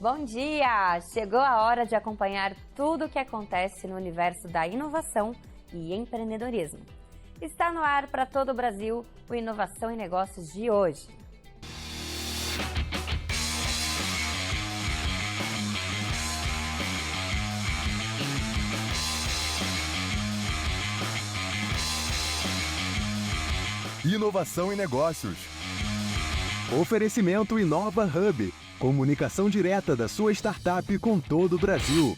Bom dia! Chegou a hora de acompanhar tudo o que acontece no universo da inovação e empreendedorismo. Está no ar para todo o Brasil o Inovação e Negócios de hoje. Inovação e Negócios. Oferecimento Inova Hub. Comunicação direta da sua startup com todo o Brasil.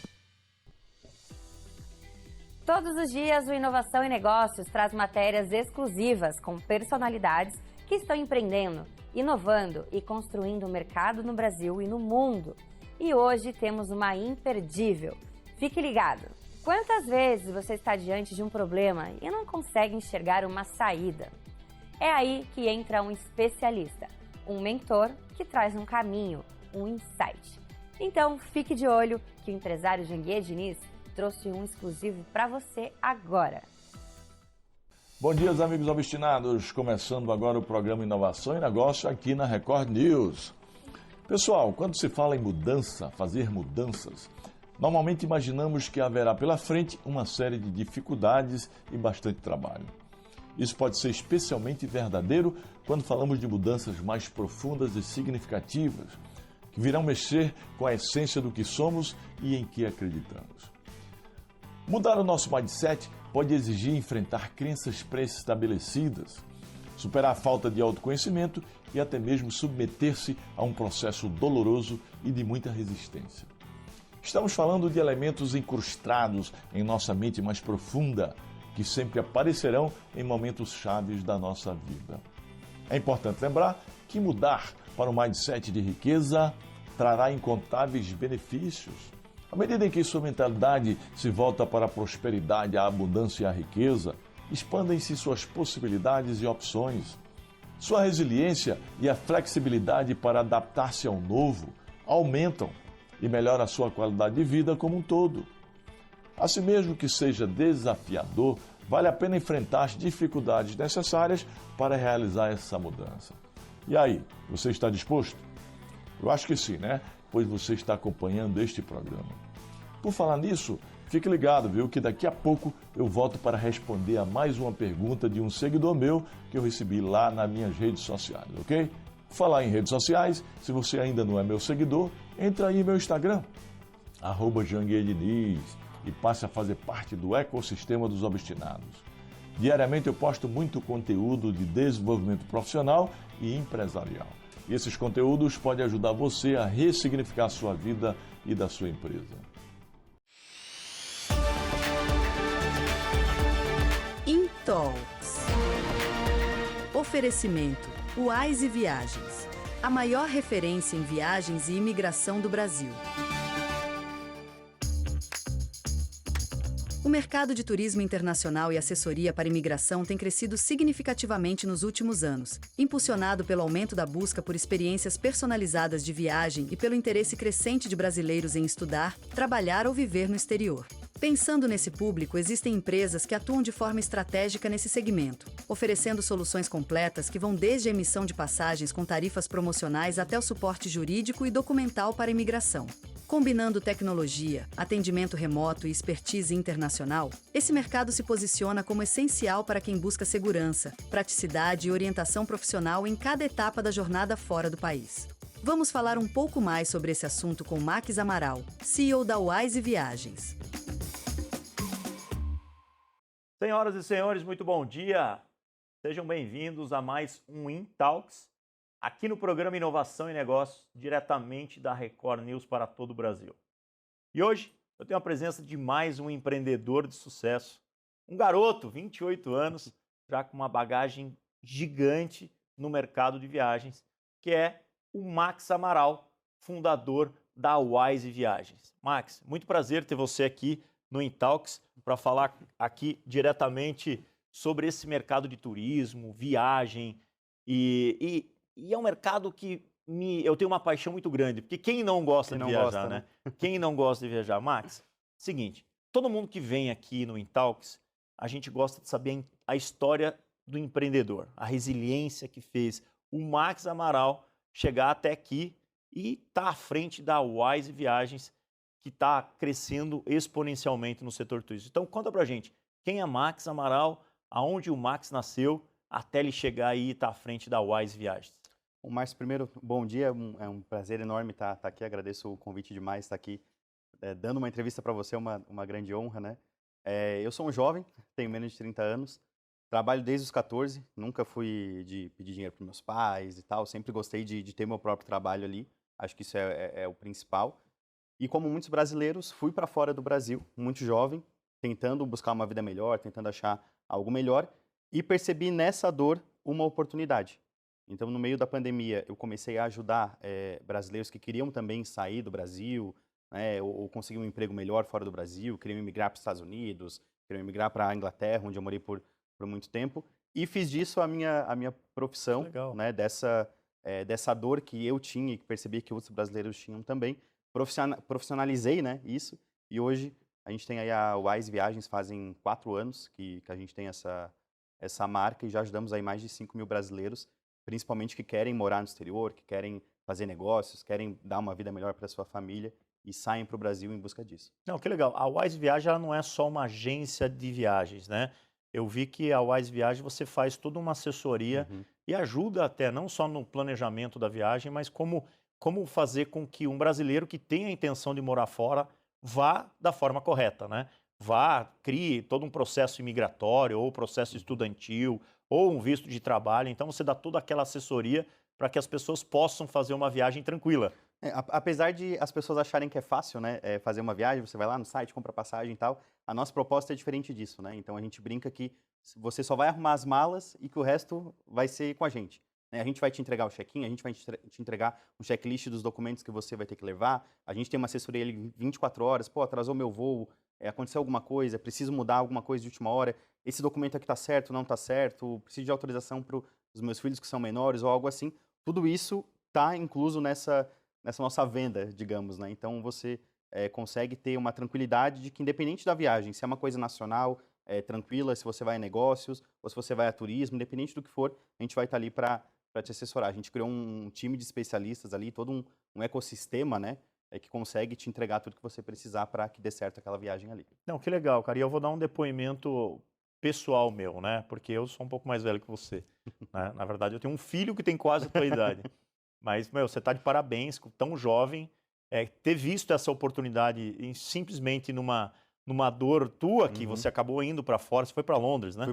Todos os dias, o Inovação e Negócios traz matérias exclusivas com personalidades que estão empreendendo, inovando e construindo o mercado no Brasil e no mundo. E hoje temos uma imperdível. Fique ligado! Quantas vezes você está diante de um problema e não consegue enxergar uma saída? É aí que entra um especialista, um mentor que traz um caminho, um insight. Então, fique de olho que o empresário Janguier Diniz trouxe um exclusivo para você agora. Bom dia, amigos obstinados. Começando agora o programa Inovação e Negócio aqui na Record News. Pessoal, quando se fala em mudança, fazer mudanças, normalmente imaginamos que haverá pela frente uma série de dificuldades e bastante trabalho. Isso pode ser especialmente verdadeiro quando falamos de mudanças mais profundas e significativas, que virão mexer com a essência do que somos e em que acreditamos. Mudar o nosso mindset pode exigir enfrentar crenças pré-estabelecidas, superar a falta de autoconhecimento e até mesmo submeter-se a um processo doloroso e de muita resistência. Estamos falando de elementos incrustados em nossa mente mais profunda, que sempre aparecerão em momentos chaves da nossa vida. É importante lembrar que mudar para um mindset de riqueza trará incontáveis benefícios. À medida em que sua mentalidade se volta para a prosperidade, a abundância e a riqueza, expandem-se suas possibilidades e opções. Sua resiliência e a flexibilidade para adaptar-se ao novo aumentam e melhora a sua qualidade de vida como um todo. Assim mesmo que seja desafiador, vale a pena enfrentar as dificuldades necessárias para realizar essa mudança. E aí, você está disposto? Eu acho que sim, né? Pois você está acompanhando este programa. Por falar nisso, fique ligado, viu? Que daqui a pouco eu volto para responder a mais uma pergunta de um seguidor meu que eu recebi lá nas minhas redes sociais, ok? Por falar em redes sociais, se você ainda não é meu seguidor, entra aí no meu Instagram, @JanguierDiniz, e passe a fazer parte do ecossistema dos obstinados. Diariamente eu posto muito conteúdo de desenvolvimento profissional e empresarial. E esses conteúdos podem ajudar você a ressignificar a sua vida e da sua empresa. Intalks. Oferecimento Wise Viagens, a maior referência em viagens e imigração do Brasil. O mercado de turismo internacional e assessoria para imigração tem crescido significativamente nos últimos anos, impulsionado pelo aumento da busca por experiências personalizadas de viagem e pelo interesse crescente de brasileiros em estudar, trabalhar ou viver no exterior. Pensando nesse público, existem empresas que atuam de forma estratégica nesse segmento, oferecendo soluções completas que vão desde a emissão de passagens com tarifas promocionais até o suporte jurídico e documental para a imigração. Combinando tecnologia, atendimento remoto e expertise internacional, esse mercado se posiciona como essencial para quem busca segurança, praticidade e orientação profissional em cada etapa da jornada fora do país. Vamos falar um pouco mais sobre esse assunto com Max Amaral, CEO da Wise Viagens. Senhoras e senhores, muito bom dia! Sejam bem-vindos a mais um Intalks, aqui no programa Inovação e Negócios, diretamente da Record News para todo o Brasil. E hoje eu tenho a presença de mais um empreendedor de sucesso, um garoto, 28 anos, já com uma bagagem gigante no mercado de viagens, que é o Max Amaral, fundador da Wise Viagens. Max, muito prazer ter você aqui no Intalks para falar aqui diretamente sobre esse mercado de turismo, viagem e é um mercado que eu tenho uma paixão muito grande, porque quem não gosta de viajar, né? Quem não gosta de viajar? Max, seguinte, todo mundo que vem aqui no Intalks, a gente gosta de saber a história do empreendedor, a resiliência que fez o Max Amaral chegar até aqui e está à frente da Wise Viagens, que está crescendo exponencialmente no setor turístico. Então conta pra gente, quem é Max Amaral, aonde o Max nasceu, até ele chegar aí e estar à frente da Wise Viagens. O Márcio, primeiro, bom dia, é um prazer enorme estar aqui, agradeço o convite demais, estar aqui dando uma entrevista para você, uma grande honra, né? Eu sou um jovem, tenho menos de 30 anos, trabalho desde os 14, nunca fui de pedir dinheiro para meus pais e tal, sempre gostei de ter meu próprio trabalho ali, acho que isso é o principal. E como muitos brasileiros, fui para fora do Brasil, muito jovem, tentando buscar uma vida melhor, tentando achar algo melhor, e percebi nessa dor uma oportunidade. Então, no meio da pandemia, eu comecei a ajudar brasileiros que queriam também sair do Brasil, né, ou conseguir um emprego melhor fora do Brasil, queriam emigrar para os Estados Unidos, queriam emigrar para a Inglaterra, onde eu morei por muito tempo, e fiz disso a minha profissão, né, dessa dor que eu tinha e que percebi que outros brasileiros tinham também. Profissionalizei, né, isso, e hoje a gente tem aí a Wise Viagens, fazem 4 anos que a gente tem essa marca e já ajudamos aí mais de 5 mil brasileiros, principalmente que querem morar no exterior, que querem fazer negócios, querem dar uma vida melhor para sua família e saem para o Brasil em busca disso. Não, que legal. A Wise Viagem ela não é só uma agência de viagens, né? Eu vi que a Wise Viagem você faz toda uma assessoria e ajuda até não só no planejamento da viagem, mas como fazer com que um brasileiro que tem a intenção de morar fora vá da forma correta, né? Crie todo um processo imigratório ou processo estudantil ou um visto de trabalho. Então você dá toda aquela assessoria para que as pessoas possam fazer uma viagem tranquila. Apesar de as pessoas acharem que é fácil, né, fazer uma viagem, você vai lá no site, compra passagem e tal, a nossa proposta é diferente disso, né? Então a gente brinca que você só vai arrumar as malas e que o resto vai ser com a gente. Né? A gente vai te entregar o check-in, a gente vai te entregar um checklist dos documentos que você vai ter que levar, a gente tem uma assessoria ali 24 horas, pô, atrasou meu voo, aconteceu alguma coisa, preciso mudar alguma coisa de última hora, esse documento aqui tá certo, não tá certo, preciso de autorização para os meus filhos que são menores ou algo assim. Tudo isso tá incluso nessa nossa venda, digamos, né? Então você consegue ter uma tranquilidade de que independente da viagem, se é uma coisa nacional, tranquila, se você vai a negócios ou se você vai a turismo, independente do que for, a gente vai estar ali para te assessorar. A gente criou um time de especialistas ali, todo um ecossistema, né? Que consegue te entregar tudo que você precisar para que dê certo aquela viagem ali. Não, que legal, cara. E eu vou dar um depoimento pessoal meu, né? Porque eu sou um pouco mais velho que você. Né? Na verdade, eu tenho um filho que tem quase a tua idade. Mas, meu, você está de parabéns, tão jovem, ter visto essa oportunidade simplesmente numa dor tua, que você acabou indo para fora, você foi para Londres, né?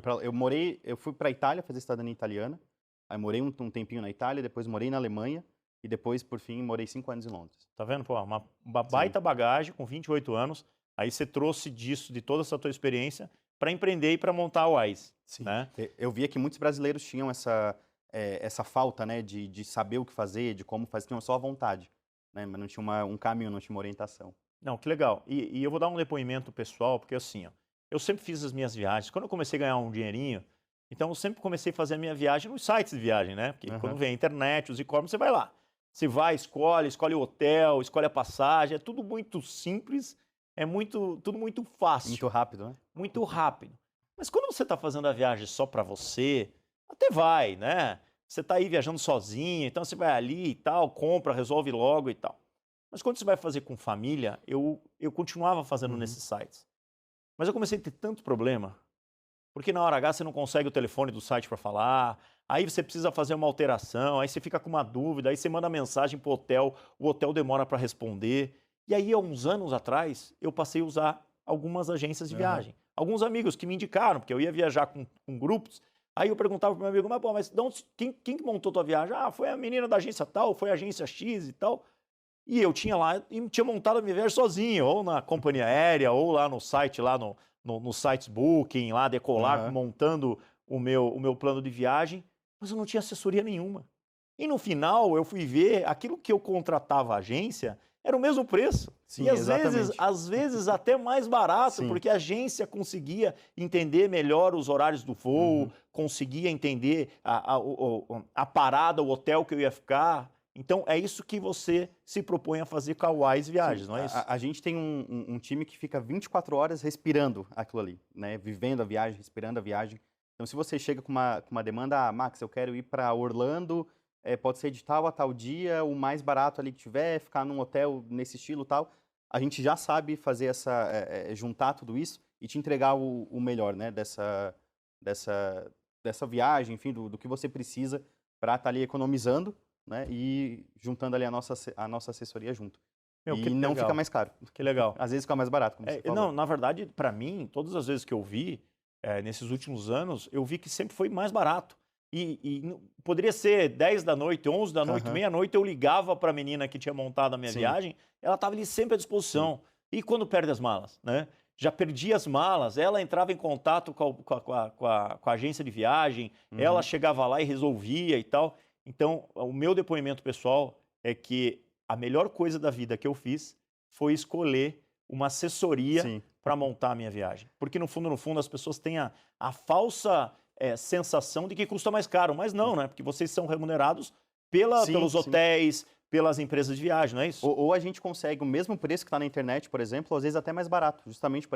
Eu fui para a Itália fazer cidadania italiana, aí morei um tempinho na Itália, depois morei na Alemanha, e depois, por fim, morei 5 anos em Londres. Tá vendo? Pô, uma baita bagagem com 28 anos, aí você trouxe disso, de toda essa tua experiência, para empreender e para montar a Wise. Sim. Né? Eu via que muitos brasileiros tinham essa falta, né, de saber o que fazer, de como fazer, tinham só a vontade, né, mas não tinha um caminho, não tinha uma orientação. Não, que legal. E eu vou dar um depoimento pessoal, porque assim, ó, eu sempre fiz as minhas viagens. Quando eu comecei a ganhar um dinheirinho, então eu sempre comecei a fazer a minha viagem nos sites de viagem, né? Porque quando vem a internet, os e-commerce, você vai lá. Você vai, escolhe o hotel, escolhe a passagem, é tudo muito simples, tudo muito fácil. Muito rápido, né? Muito rápido. Mas quando você está fazendo a viagem só para você, até vai, né? Você está aí viajando sozinho, então você vai ali e tal, compra, resolve logo e tal. Mas quando você vai fazer com família, eu continuava fazendo nesses sites. Mas eu comecei a ter tanto problema, porque na hora H você não consegue o telefone do site para falar, aí você precisa fazer uma alteração, aí você fica com uma dúvida, aí você manda mensagem para o hotel demora para responder. E aí, há uns anos atrás, eu passei a usar algumas agências de viagem. Alguns amigos que me indicaram, porque eu ia viajar com grupos, aí eu perguntava para o meu amigo, mas quem que montou tua viagem? Ah, foi a menina da agência tal, foi a agência X e tal. E eu tinha lá, e tinha montado a minha viagem sozinho, ou na companhia aérea, ou lá no site, lá no Sites Booking, lá Decolar, montando o meu plano de viagem, mas eu não tinha assessoria nenhuma. E no final eu fui ver, aquilo que eu contratava a agência era o mesmo preço. Sim, e às vezes até mais barato, porque a agência conseguia entender melhor os horários do voo, conseguia entender a parada, o hotel que eu ia ficar. Então, é isso que você se propõe a fazer com a Wise Viagens, não é isso? A gente tem um time que fica 24 horas respirando aquilo ali, né? Vivendo a viagem, respirando a viagem. Então, se você chega com uma demanda, Max, eu quero ir para Orlando pode ser de tal a tal dia, o mais barato ali que tiver, ficar num hotel nesse estilo e tal. A gente já sabe fazer juntar tudo isso e te entregar o melhor, né, dessa viagem, enfim, do que você precisa para estar ali economizando, né, e juntando ali a nossa assessoria junto. Meu, E que não legal. fica mais caro. Que legal. Às vezes fica mais barato, como você falou. Não, na verdade, para mim, todas as vezes que eu vi, nesses últimos anos, eu vi que sempre foi mais barato. E poderia ser 10 da noite, 11 da noite, meia-noite, eu ligava para a menina que tinha montado a minha viagem, ela estava ali sempre à disposição. Sim. E quando perde as malas, né? Já perdi as malas, ela entrava em contato com a agência de viagem, ela chegava lá e resolvia e tal. Então, o meu depoimento pessoal é que a melhor coisa da vida que eu fiz foi escolher uma assessoria para montar a minha viagem. Porque, no fundo, as pessoas têm a falsa sensação de que custa mais caro. Mas não, né? Porque vocês são remunerados pelos hotéis, pelas empresas de viagem, não é isso? Ou a gente consegue o mesmo preço que está na internet, por exemplo, às vezes até mais barato. Justamente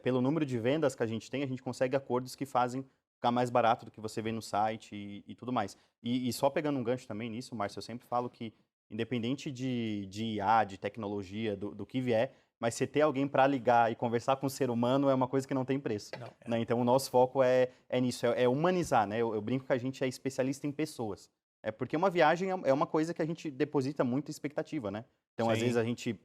pelo número de vendas que a gente tem, a gente consegue acordos que fazem ficar mais barato do que você vê no site e tudo mais. E só pegando um gancho também nisso, Márcio, eu sempre falo que, independente de IA, de tecnologia, do que vier, mas você ter alguém para ligar e conversar com o ser humano é uma coisa que não tem preço. Não, né? Então, o nosso foco é nisso, é humanizar, né? Eu brinco que a gente é especialista em pessoas. Porque uma viagem é uma coisa que a gente deposita muita expectativa, né? Então, às vezes, a gente,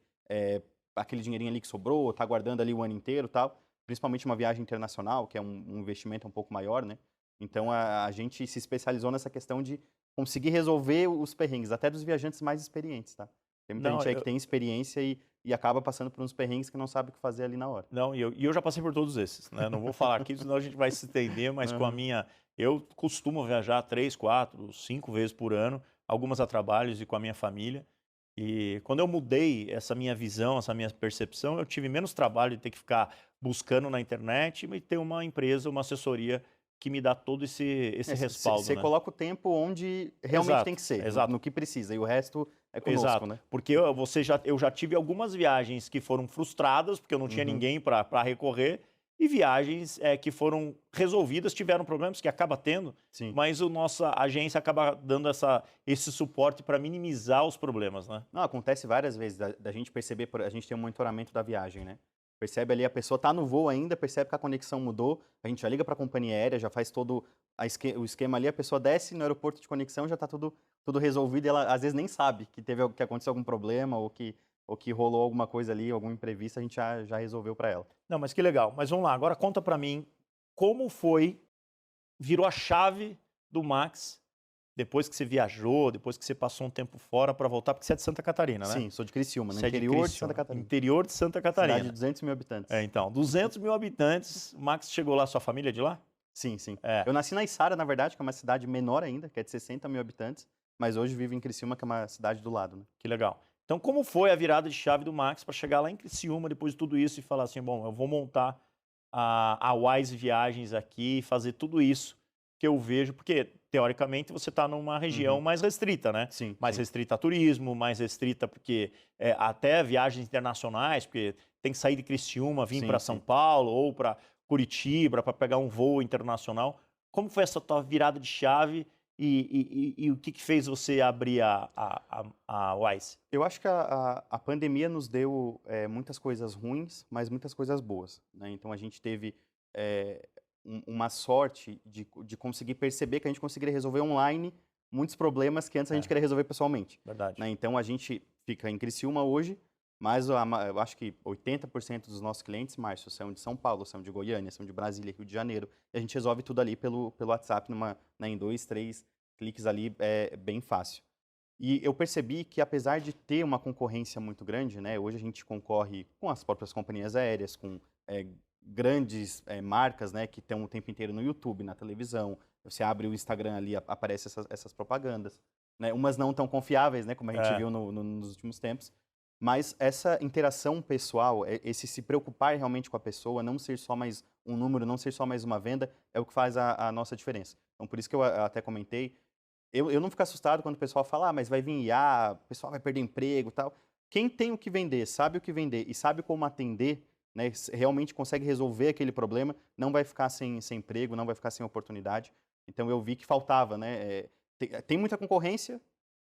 aquele dinheirinho ali que sobrou, tá guardando ali o ano inteiro e tal, principalmente uma viagem internacional, que é um investimento um pouco maior, né? Então, a gente se especializou nessa questão de conseguir resolver os perrengues, até dos viajantes mais experientes, tá? Tem muita gente aí que tem experiência e acaba passando por uns perrengues que não sabe o que fazer ali na hora. Não, e eu já passei por todos esses, né? Não vou falar aqui, senão a gente vai se estender, mas com a minha... Eu costumo viajar 3, 4, 5 vezes por ano, algumas a trabalhos e com a minha família. E quando eu mudei essa minha visão, essa minha percepção, eu tive menos trabalho de ter que ficar buscando na internet e ter uma empresa, uma assessoria que me dá todo esse respaldo. Você né? coloca o tempo onde realmente tem que ser, no que precisa, e o resto é conosco, né? Porque eu já tive algumas viagens que foram frustradas, porque eu não tinha ninguém para recorrer, e viagens que foram resolvidas, tiveram problemas, que acaba tendo, mas a nossa agência acaba dando esse suporte para minimizar os problemas, né? Não, acontece várias vezes da gente perceber, a gente tem um monitoramento da viagem, né? Percebe ali, a pessoa está no voo ainda, percebe que a conexão mudou, a gente já liga para a companhia aérea, já faz todo o esquema ali, a pessoa desce no aeroporto de conexão, já está tudo resolvido e ela às vezes nem sabe que aconteceu algum problema ou que rolou alguma coisa ali, algum imprevisto, a gente já resolveu para ela. Não, mas que legal. Mas vamos lá, agora conta para mim como virou a chave do Max depois que você viajou, depois que você passou um tempo fora para voltar, porque você é de Santa Catarina, né? Sim, sou de Criciúma, no Você interior de Santa Catarina. Interior de Santa Catarina. Cidade de 200 mil habitantes. Então, 200 mil habitantes. O Max chegou lá, sua família é de lá? Sim. Eu nasci na Içara, na verdade, que é uma cidade menor ainda, que é de 60 mil habitantes, mas hoje vivo em Criciúma, que é uma cidade do lado, né? Que legal. Então, como foi a virada de chave do Max para chegar lá em Criciúma, depois de tudo isso, e falar assim, bom, eu vou montar a Wise Viagens aqui e fazer tudo isso que eu vejo, porque, teoricamente, você está numa região mais restrita, né? Sim. Mais restrita a turismo, mais restrita porque até viagens internacionais, porque tem que sair de Criciúma, vir para São Paulo ou para Curitiba para pegar um voo internacional. Como foi essa tua virada de chave e o que fez você abrir a Wise? Eu acho que a pandemia nos deu muitas coisas ruins, mas muitas coisas boas, né? Então, a gente teve uma sorte de conseguir perceber que a gente conseguiria resolver online muitos problemas que antes a gente queria resolver pessoalmente. Verdade. Né? Então, a gente fica em Criciúma hoje, mas eu acho que 80% dos nossos clientes, Márcio, são de São Paulo, são de Goiânia, são de Brasília, Rio de Janeiro. E a gente resolve tudo ali pelo WhatsApp, em 2, 3 cliques ali, é bem fácil. E eu percebi que, apesar de ter uma concorrência muito grande, né, hoje a gente concorre com as próprias companhias aéreas, com grandes marcas, né, que estão o tempo inteiro no YouTube, na televisão. Você abre o Instagram ali, aparecem essas propagandas. Né, umas não tão confiáveis, né, como a gente viu nos últimos tempos. Mas essa interação pessoal, esse se preocupar realmente com a pessoa, não ser só mais um número, não ser só mais uma venda, é o que faz a nossa diferença. Então, por isso que eu até comentei, eu não fico assustado quando o pessoal fala, mas vai vir IA, o pessoal vai perder emprego e tal. Quem tem o que vender, sabe o que vender e sabe como atender, né, realmente consegue resolver aquele problema, não vai ficar sem emprego, não vai ficar sem oportunidade. Então, eu vi que faltava, né, tem muita concorrência,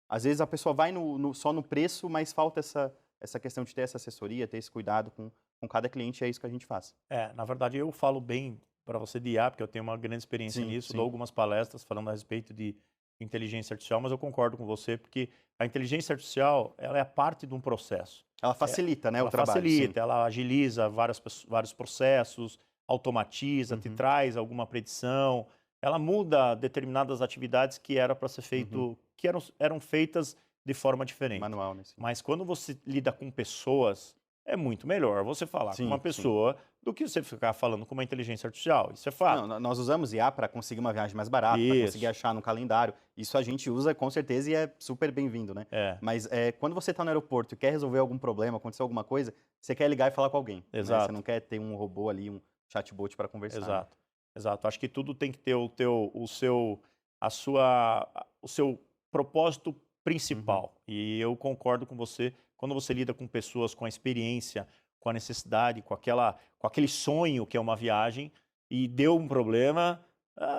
às vezes a pessoa vai só no preço, mas falta essa questão de ter essa assessoria, ter esse cuidado com cada cliente, é isso que a gente faz. Na verdade, eu falo bem para você de IA, porque eu tenho uma grande experiência nisso, dou algumas palestras falando a respeito de inteligência artificial, mas eu concordo com você, porque a inteligência artificial, ela é parte de um processo. Ela facilita, né, o trabalho. Ela facilita, ela agiliza vários processos, automatiza, te traz alguma predição, ela muda determinadas atividades que era para ser feito, que eram feitas de forma diferente. Manual, né? Sim. Mas quando você lida com pessoas, é muito melhor você falar com uma pessoa do que você ficar falando com uma inteligência artificial. Isso é fato. Não, nós usamos IA para conseguir uma viagem mais barata, para conseguir achar no calendário. Isso a gente usa com certeza e é super bem-vindo, né? Mas quando você está no aeroporto e quer resolver algum problema, aconteceu alguma coisa, você quer ligar e falar com alguém. Exato. Né? Você não quer ter um robô ali, um chatbot para conversar. Exato. Né? Exato. Acho que tudo tem que ter o seu propósito principal. E eu concordo com você. Quando você lida com pessoas com a experiência, com a necessidade, com aquele sonho que é uma viagem, e deu um problema,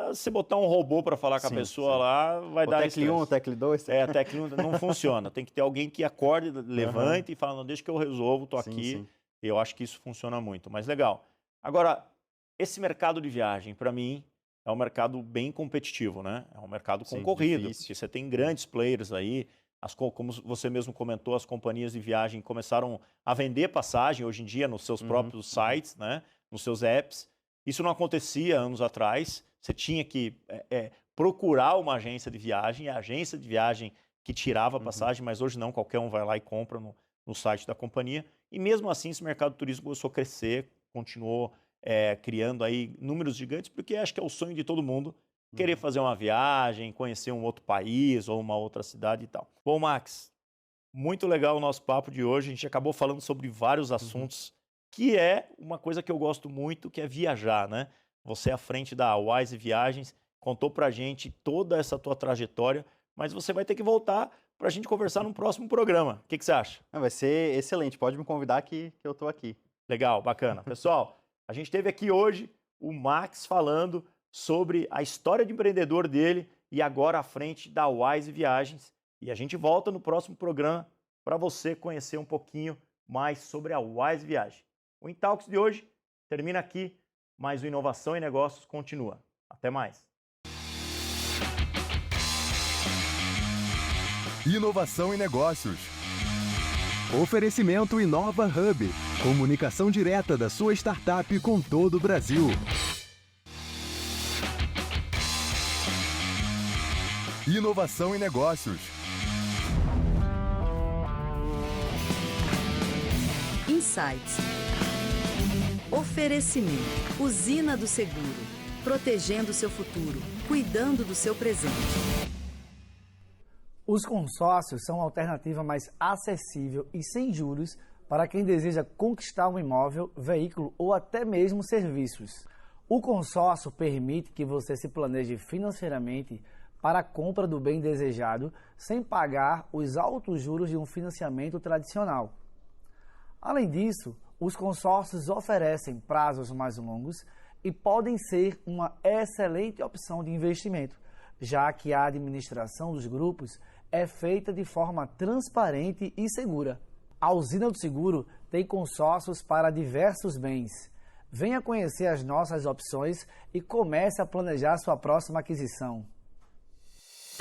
você botar um robô para falar com a pessoa lá, vai dar estresse. O Tecli 1, o Tecli 2. A Tecli 1 não funciona. Tem que ter alguém que acorde, levante e fala, não, deixa que eu resolvo, tô aqui. Sim. Eu acho que isso funciona muito. Mas legal. Agora, esse mercado de viagem, para mim, é um mercado bem competitivo, né? É um mercado concorrido, porque você tem grandes players aí, como você mesmo comentou, as companhias de viagem começaram a vender passagem hoje em dia nos seus próprios sites, né? Nos seus apps. Isso não acontecia anos atrás, você tinha que procurar uma agência de viagem, a agência de viagem que tirava a passagem, mas hoje não, qualquer um vai lá e compra no site da companhia. E mesmo assim, esse mercado turístico começou a crescer, continuou criando aí números gigantes, porque acho que é o sonho de todo mundo, querer fazer uma viagem, conhecer um outro país ou uma outra cidade e tal. Bom, Max, muito legal o nosso papo de hoje. A gente acabou falando sobre vários assuntos, que é uma coisa que eu gosto muito, que é viajar, né? Você à frente da Wise Viagens, contou pra gente toda essa tua trajetória, mas você vai ter que voltar pra gente conversar num próximo programa. O que você acha? Vai ser excelente. Pode me convidar que eu tô aqui. Legal, bacana. Pessoal, a gente teve aqui hoje o Max falando sobre a história de empreendedor dele e agora à frente da Wise Viagens. E a gente volta no próximo programa para você conhecer um pouquinho mais sobre a Wise Viagem. O Intalks de hoje termina aqui, mas o Inovação e Negócios continua. Até mais. Inovação e Negócios. Oferecimento Inova Hub. Comunicação direta da sua startup com todo o Brasil. Inovação e Negócios. Insights. Oferecimento. Usina do Seguro. Protegendo seu futuro. Cuidando do seu presente. Os consórcios são uma alternativa mais acessível e sem juros para quem deseja conquistar um imóvel, veículo ou até mesmo serviços. O consórcio permite que você se planeje financeiramente para a compra do bem desejado sem pagar os altos juros de um financiamento tradicional. Além disso, os consórcios oferecem prazos mais longos e podem ser uma excelente opção de investimento, já que a administração dos grupos é feita de forma transparente e segura. A Usina do Seguro tem consórcios para diversos bens. Venha conhecer as nossas opções e comece a planejar sua próxima aquisição.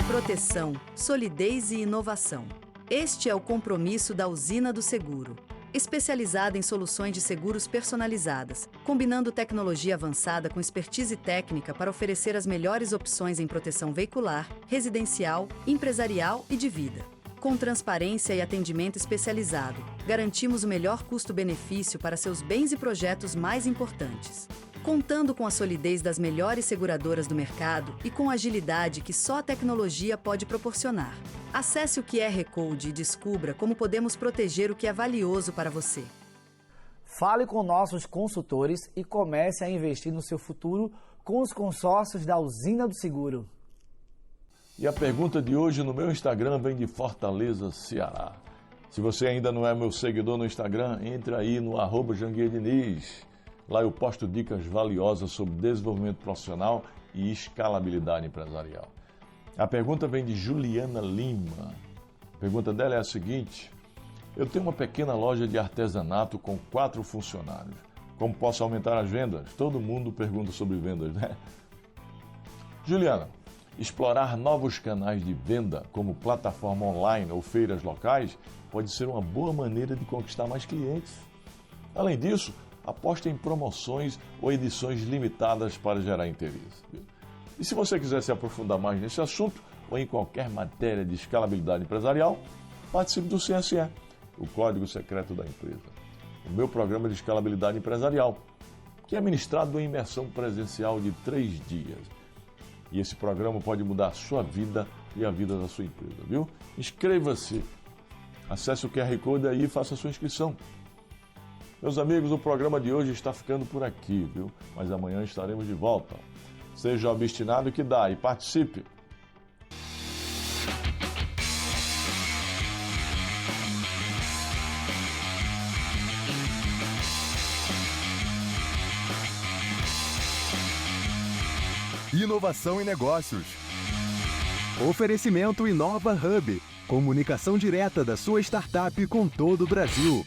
Proteção, solidez e inovação. Este é o compromisso da Usina do Seguro. Especializada em soluções de seguros personalizadas, combinando tecnologia avançada com expertise técnica para oferecer as melhores opções em proteção veicular, residencial, empresarial e de vida. Com transparência e atendimento especializado, garantimos o melhor custo-benefício para seus bens e projetos mais importantes. Contando com a solidez das melhores seguradoras do mercado e com a agilidade que só a tecnologia pode proporcionar. Acesse o QR Code e descubra como podemos proteger o que é valioso para você. Fale com nossos consultores e comece a investir no seu futuro com os consórcios da Usina do Seguro. E a pergunta de hoje no meu Instagram vem de Fortaleza, Ceará. Se você ainda não é meu seguidor no Instagram, entre aí no @JanguierDiniz. Lá eu posto dicas valiosas sobre desenvolvimento profissional e escalabilidade empresarial. A pergunta vem de Juliana Lima. A pergunta dela é a seguinte: eu tenho uma pequena loja de artesanato com 4 funcionários. Como posso aumentar as vendas? Todo mundo pergunta sobre vendas, né? Juliana, explorar novos canais de venda, como plataforma online ou feiras locais, pode ser uma boa maneira de conquistar mais clientes. Além disso, aposte em promoções ou edições limitadas para gerar interesse. E se você quiser se aprofundar mais nesse assunto ou em qualquer matéria de escalabilidade empresarial, participe do CSE, o Código Secreto da Empresa, o meu programa de escalabilidade empresarial, que é ministrado em imersão presencial de 3 dias. E esse programa pode mudar a sua vida e a vida da sua empresa, viu? Inscreva-se, acesse o QR Code aí e faça a sua inscrição. Meus amigos, o programa de hoje está ficando por aqui, viu? Mas amanhã estaremos de volta. Seja obstinado que dá e participe. Inovação em negócios. Oferecimento Inova Hub. Comunicação direta da sua startup com todo o Brasil.